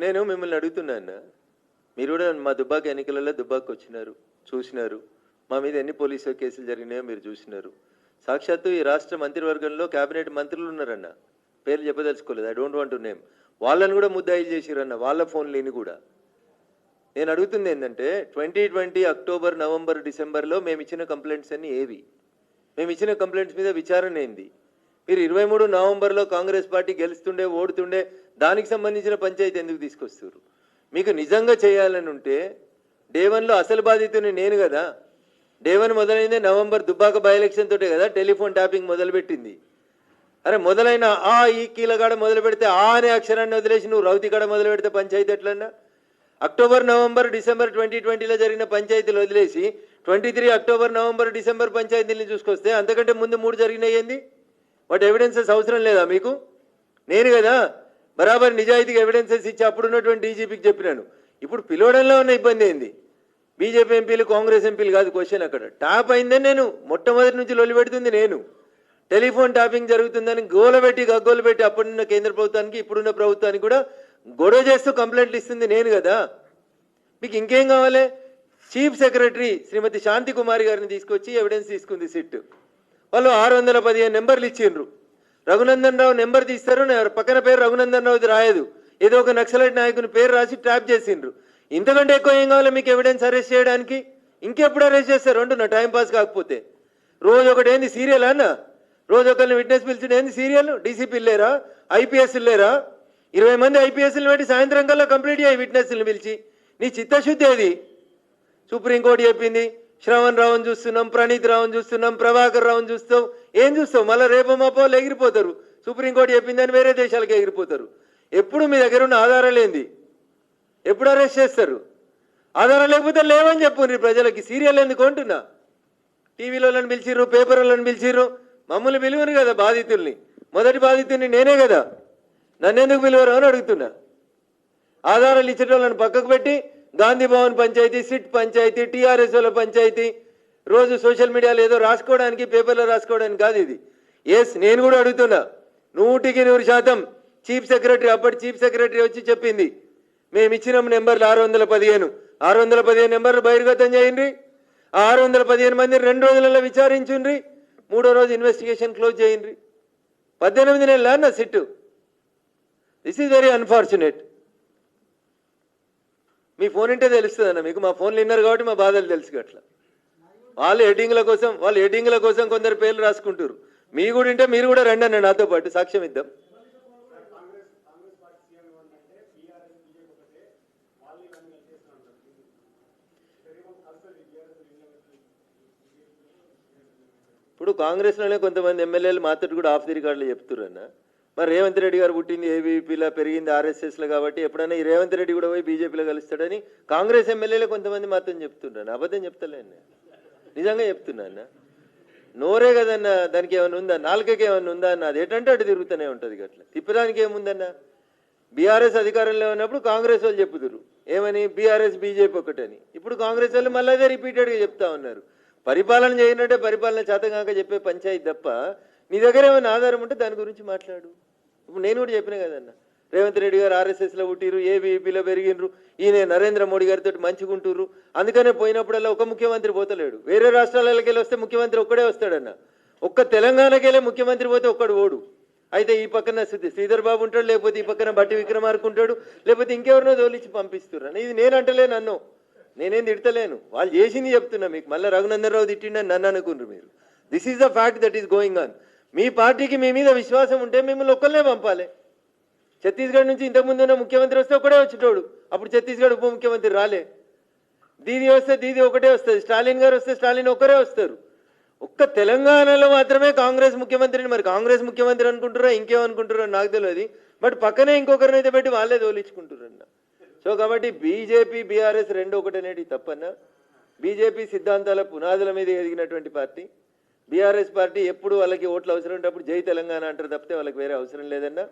నేను మిమ్మల్ని అడుగుతున్నా, మీరు కూడా మా దుబ్బాక ఎన్నికలలో దుబ్బాకు వచ్చినారు, చూసినారు. మా మీద ఎన్ని పోలీసు కేసులు జరిగినాయో మీరు చూసినారు. సాక్షాత్తు ఈ రాష్ట్ర మంత్రివర్గంలో కేబినెట్ మంత్రులు ఉన్నారన్న, పేర్లు చెప్పదలుచుకోలేదు, I don't want to name. వాళ్ళని కూడా ముద్దాయిలు చేసిరన్న, వాళ్ళ ఫోన్లేని కూడా. నేను అడుగుతుంది ఏంటంటే 2020 అక్టోబర్, నవంబర్, డిసెంబర్లో మేము ఇచ్చిన కంప్లైంట్స్ అన్నీ ఏవి? మేము ఇచ్చిన కంప్లైంట్స్ మీద విచారణ ఏంది? మీరు 23 నవంబర్లో కాంగ్రెస్ పార్టీ గెలుస్తుండే, ఓడుతుండే, దానికి సంబంధించిన పంచాయతీ ఎందుకు తీసుకొస్తారు? మీకు నిజంగా చేయాలని ఉంటే డే 1లో అసలు బాధితుని నేను కదా. డే 1 మొదలైందే నవంబర్ దుబ్బాక బై ఎలక్షన్ తోటే కదా టెలిఫోన్ ట్యాపింగ్ మొదలుపెట్టింది. అరే మొదలైన ఈ కీలగాడ మొదలు పెడితే అనే అక్షరాన్ని వదిలేసి నువ్వు రౌతికాడ మొదలు పెడితే పంచాయతీ ఎట్లన్నా? అక్టోబర్, నవంబర్, డిసెంబర్ 2020లో జరిగిన పంచాయతీలు వదిలేసి 23 అక్టోబర్, నవంబర్, డిసెంబర్ పంచాయతీలను చూసుకొస్తే అంతకంటే ముందు 3 జరిగినాయి ఏంది? వాటి ఎవిడెన్సెస్ అవసరం లేదా మీకు? నేను కదా బరాబర్ నిజాయితీగా ఎవిడెన్సెస్ ఇచ్చి అప్పుడున్నటువంటి డీజీపీకి చెప్పినాను. ఇప్పుడు పిలవడంలో ఉన్న ఇబ్బంది ఏంది? బీజేపీ ఎంపీలు, కాంగ్రెస్ ఎంపీలు కాదు క్వశ్చన్. అక్కడ ట్యాప్ అయిందని నేను మొట్టమొదటి నుంచి లొల్లి పెడుతుంది నేను. టెలిఫోన్ ట్యాపింగ్ జరుగుతుందని గోలబెట్టి గగ్గోలు పెట్టి అప్పుడున్న కేంద్ర ప్రభుత్వానికి, ఇప్పుడున్న ప్రభుత్వానికి కూడా గొడవ చేస్తూ కంప్లైంట్లు ఇస్తుంది నేను కదా. మీకు ఇంకేం కావాలి? చీఫ్ సెక్రటరీ శ్రీమతి శాంతి కుమారి గారిని తీసుకొచ్చి ఎవిడెన్స్ తీసుకుంది సిట్. వాళ్ళు 615 నెంబర్లు ఇచ్చిండ్రు. రఘునందన్ రావు నెంబర్ తీస్తారు, పక్కన పేరు రఘునందన్ రావుది రాయదు, ఏదో ఒక నక్సలైట్ నాయకుని పేరు రాసి ట్రాప్ చేసిండ్రు. ఇంతకంటే ఎక్కువ ఏం కావాలి మీకు ఎవిడెన్స్ అరెస్ట్ చేయడానికి? ఇంకెప్పుడు అరెస్ట్ చేస్తారు అంటున్నా, టైంపాస్ కాకపోతే. రోజు ఒకటి ఏంది సీరియల్ అన్న? రోజు ఒకరిని విట్నెస్ పిలిచిన ఏంది సీరియల్? డీసీపీలు లేరా? ఐపీఎస్లు లేరా? 20 మంది ఐపీఎస్లు పెట్టి సాయంత్రం కల్లా కంప్లీట్ అయ్యి విట్నెస్లను పిలిచి నీ చిత్తశుద్ధి ఏది? సుప్రీంకోర్టు చెప్పింది, శ్రవణ్ రావుని చూస్తున్నాం, ప్రణీత్ రావుని చూస్తున్నాం, ప్రభాకర్ రావుని చూస్తాం. ఏం చూస్తావు? మళ్ళీ రేపో మాపో ఎగిరిపోతారు. సుప్రీంకోర్టు చెప్పిందని వేరే దేశాలకు ఎగిరిపోతారు. ఎప్పుడు మీ దగ్గర ఉన్న ఆధారాలు ఏంది? ఎప్పుడు అరెస్ట్ చేస్తారు? ఆధారం లేకపోతే లేవని చెప్పుండ్రి ప్రజలకి. సీరియల్ ఎందుకు అంటున్నా? టీవీలను పిలిచిర్రు, పేపర్లను పిలిచిర్రు, మమ్మల్ని పిలువను కదా బాధితుల్ని. మొదటి బాధితుల్ని నేనే కదా, నన్నెందుకు పిలువరు అని అడుగుతున్నా. ఆధారాలు ఇచ్చేటోళ్ళని పక్కకు పెట్టి గాంధీ భవన్ పంచాయతీ, సిట్ పంచాయతీ, టీఆర్ఎస్ వాళ్ళ పంచాయతీ, రోజు సోషల్ మీడియాలో ఏదో రాసుకోవడానికి, పేపర్లో రాసుకోవడానికి కాదు ఇది. ఎస్, నేను కూడా అడుగుతున్నా, 100% చీఫ్ సెక్రటరీ, అప్పటి చీఫ్ సెక్రటరీ వచ్చి చెప్పింది, మేము ఇచ్చిన నెంబర్లు 615 నెంబర్లు బహిర్గతం చేయండి. ఆ 615 మందిని 2 రోజులలో విచారించుండ్రి, 3వ రోజు ఇన్వెస్టిగేషన్ క్లోజ్ చేయండి. 18 నెలల అన్న sit. This is very unfortunate. Me phone ఉంటే తెలుస్తుంది అన్న మీకు. మా ఫోన్లు విన్నారు కాబట్టి మా బాధలు తెలుసు. అట్లా వాళ్ళు హెడ్డింగ్ల కోసం కొందరు పేర్లు రాసుకుంటారు. మీ కూడా ఉంటే మీరు కూడా రండి అన్న నాతో పాటు, సాక్ష్యం ఇద్దాం. ఇప్పుడు కాంగ్రెస్లోనే కొంతమంది ఎమ్మెల్యేలు మాత్రం కూడా ఆఫ్ ది రికార్డులు చెప్తున్నారు అన్న. మరి రేవంత్ రెడ్డి గారు పుట్టింది ఏబీపీలో, పెరిగింది ఆర్ఎస్ఎస్లో కాబట్టి ఎప్పుడైనా ఈ రేవంత్ రెడ్డి కూడా పోయి బీజేపీలో కలుస్తాడని కాంగ్రెస్ ఎమ్మెల్యేలు కొంతమంది మాత్రం చెప్తున్నాను. అబద్ధం చెప్తలేన్న, నిజంగా చెప్తున్నా అన్న. నోరే కదన్న, దానికి ఏమైనా ఉందా? నాలుకకి ఏమైనా ఉందా అన్న? అది ఏంటంటే అటు తిరుగుతూనే ఉంటుంది. అట్లా తిప్పడానికి ఏముందన్న? బీఆర్ఎస్ అధికారంలో ఉన్నప్పుడు కాంగ్రెస్ వాళ్ళు చెప్పుదురు ఏమని, బీఆర్ఎస్ బీజేపీ ఒకటని. ఇప్పుడు కాంగ్రెస్ వాళ్ళు మళ్ళీ అదే రిపీటెడ్గా చెప్తా ఉన్నారు. పరిపాలన చేయనంటే పరిపాలన చేతగాక చెప్పే పంచాయతీ తప్ప నీ దగ్గర ఏమైనా ఆధారం ఉంటే దాని గురించి మాట్లాడు. ఇప్పుడు నేను కూడా చెప్పిన కదన్న, రేవంత్ రెడ్డి గారు ఆర్ఎస్ఎస్లో పుట్టిరు, ఏబీపీలో పెరిగినరు, ఈయన నరేంద్ర మోడీ గారితో మంచిగుంటురు, అందుకనే పోయినప్పుడల్లా ఒక ముఖ్యమంత్రి పోతలేడు. వేరే రాష్ట్రాలకి వెళ్ళి వస్తే ముఖ్యమంత్రి ఒక్కడే వస్తాడన్న. ఒక్క తెలంగాణకి వెళ్ళే ముఖ్యమంత్రి పోతే ఒక్కడు ఓడు. అయితే ఈ పక్కన శ్రీధర్ బాబు ఉంటాడు, లేకపోతే ఈ పక్కన బట్టి విక్రమార్క ఉంటాడు, లేకపోతే ఇంకెవరినో తోలిచ్చి పంపిస్తున్నారు. ఇది నేను అంటలేను, నన్ను నేనేం తిడతలేను, వాళ్ళు చేసింది చెప్తున్నా మీకు. మళ్ళీ రఘునందన్ రావు తిట్టిండని నన్ను అనుకుంటారు మీరు. This is the fact that is going on. మీ పార్టీకి మీ మీద విశ్వాసం ఉంటే మిమ్మల్ని ఒక్కరినే పంపాలి. ఛత్తీస్గఢ్ నుంచి ఇంతకుముందు ఉన్న ముఖ్యమంత్రి వస్తే ఒకడే వచ్చేటోడు, అప్పుడు ఛత్తీస్గఢ్ ఉప ముఖ్యమంత్రి రాలే. దీది వస్తే దీది ఒకటే వస్తుంది, స్టాలిన్ గారు వస్తే స్టాలిన్ ఒకరే వస్తారు. ఒక్క తెలంగాణలో మాత్రమే కాంగ్రెస్ ముఖ్యమంత్రిని, మరి కాంగ్రెస్ ముఖ్యమంత్రి అనుకుంటారా ఇంకేమనుకుంటారో నాకు తెలియదు, బట్ పక్కనే ఇంకొకరిని అయితే పెట్టి వాళ్ళే తోలించుకుంటారన్న. సో కాబట్టి బీజేపీ బీఆర్ఎస్ రెండు ఒకటనేది తప్పన్న. బీజేపీ సిద్ధాంతాల పునాదుల మీద ఎదిగినటువంటి పార్టీ. బీఆర్ఎస్ పార్టీ ఎప్పుడు వాళ్ళకి ఓట్లు అవసరం ఉన్నప్పుడు జై తెలంగాణ అంటారు తప్పితే వాళ్ళకి వేరే అవసరం లేదన్నా.